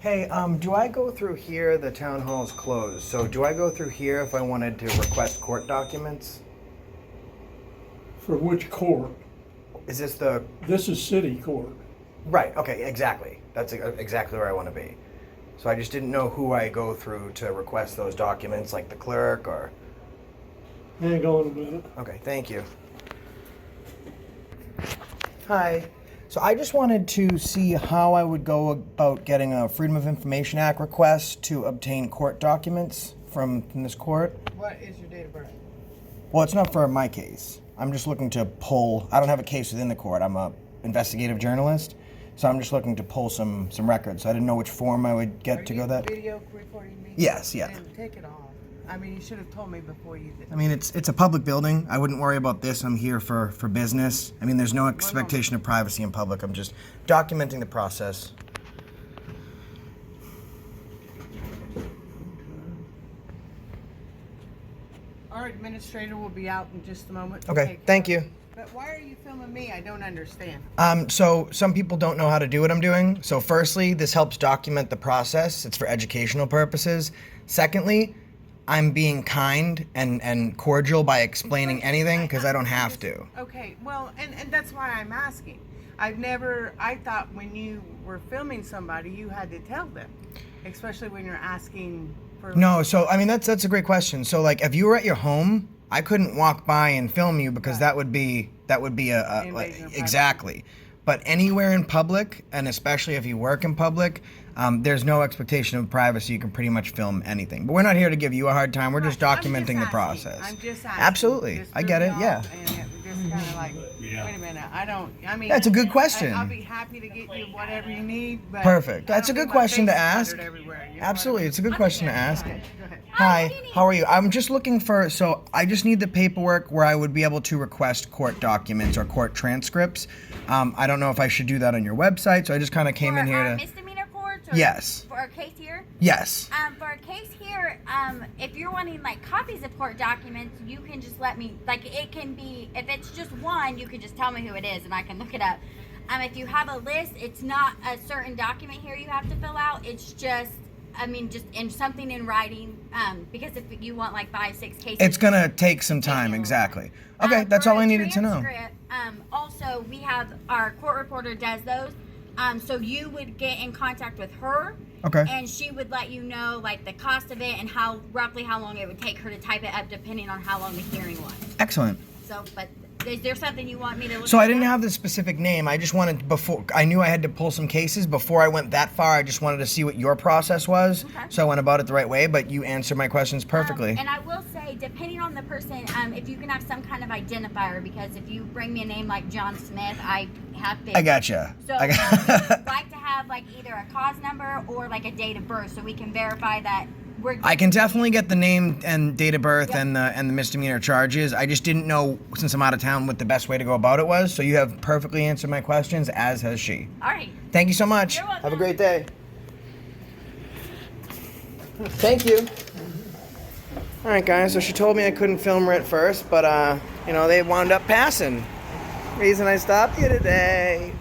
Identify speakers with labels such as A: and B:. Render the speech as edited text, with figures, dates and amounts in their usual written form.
A: Hey, do I go through here? The town hall's closed. So do I go through here if I wanted to request court documents?
B: For which court?
A: Is this the...
B: This is city court.
A: Right, okay, exactly. That's exactly where I want to be. So I just didn't know who I go through to request those documents, like the clerk or...
B: Hang on a minute.
A: Okay, thank you. Hi. So I just wanted to see how I would go about getting a Freedom of Information Act request to obtain court documents from this court.
C: What is your date of birth?
A: Well, it's not for my case. I'm just looking to pull, I don't have a case within the court. I'm a investigative journalist. So I'm just looking to pull some records. So I didn't know which form I would get to go that.
C: Video recording me?
A: Yes, yeah.
C: And take it off. I mean, you should have told me before you did.
A: I mean, it's a public building. I wouldn't worry about this. I'm here for business. I mean, there's no expectation of privacy in public. I'm just documenting the process.
C: Our administrator will be out in just a moment.
A: Okay, thank you.
C: But why are you filming me? I don't understand.
A: So some people don't know how to do what I'm doing. So firstly, this helps document the process. It's for educational purposes. Secondly, I'm being kind and cordial by explaining anything because I don't have to.
C: Okay, well, and that's why I'm asking. I thought when you were filming somebody, you had to tell them, especially when you're asking for...
A: No, so, I mean, that's a great question. So, like, if you were at your home, I couldn't walk by and film you because that would be a like, exactly. But anywhere in public, and especially if you work in public, there's no expectation of privacy. You can pretty much film anything. But we're not here to give you a hard time. We're just documenting the process.
C: I'm just asking.
A: Absolutely.
C: Just
A: I get it, yeah.
C: And it just kind of like, wait a minute, I mean...
A: That's a good question.
C: I'll be happy to get you whatever you need, but...
A: Perfect. That's a good question to ask.
C: Absolutely,
A: Absolutely. It's a good question to ask.
C: Go ahead.
A: Hi, how are you? I'm just looking for, so I just need the paperwork where I would be able to request court documents or court transcripts. I don't know if I should do that on your website, so I just kind of came in here to...
D: misdemeanor courts? Or
A: Yes.
D: For a case here?
A: Yes.
D: For a case here, if you're wanting like copies of court documents, you can just let me, like it can be, if it's just one, you can just tell me who it is and I can look it up. If you have a list, it's not a certain document here you have to fill out. It's just, just in something in writing, because if you want like 5-6 cases.
A: It's going to take some time, exactly. Okay, that's all I needed to know.
D: Also, we have, our court reporter does those. So you would get in contact with her.
A: Okay.
D: And she would let you know like the cost of it and roughly how long it would take her to type it up depending on how long the hearing was.
A: Excellent.
D: So, but is there something you want me to look
A: So
D: at?
A: I didn't have the specific name. I just wanted, I knew I had to pull some cases. Before I went that far, I just wanted to see what your process was.
D: Okay.
A: So I went about it the right way, but you answered my questions perfectly.
D: And I will say, depending on the person, if you can have some kind of identifier, because if you bring me a name like John Smith, I have been.
A: I gotcha.
D: So I'd like to have like either a cause number or like a date of birth so we can verify that
A: I can definitely get the name and date of birth and the misdemeanor charges. I just didn't know, since I'm out of town, what the best way to go about it was. So you have perfectly answered my questions, as has she.
D: All right.
A: Thank you so much.
D: You're welcome.
A: Have a great day. Thank you. All right, guys. So she told me I couldn't film her at first, but they wound up passing. Reason I stopped you today.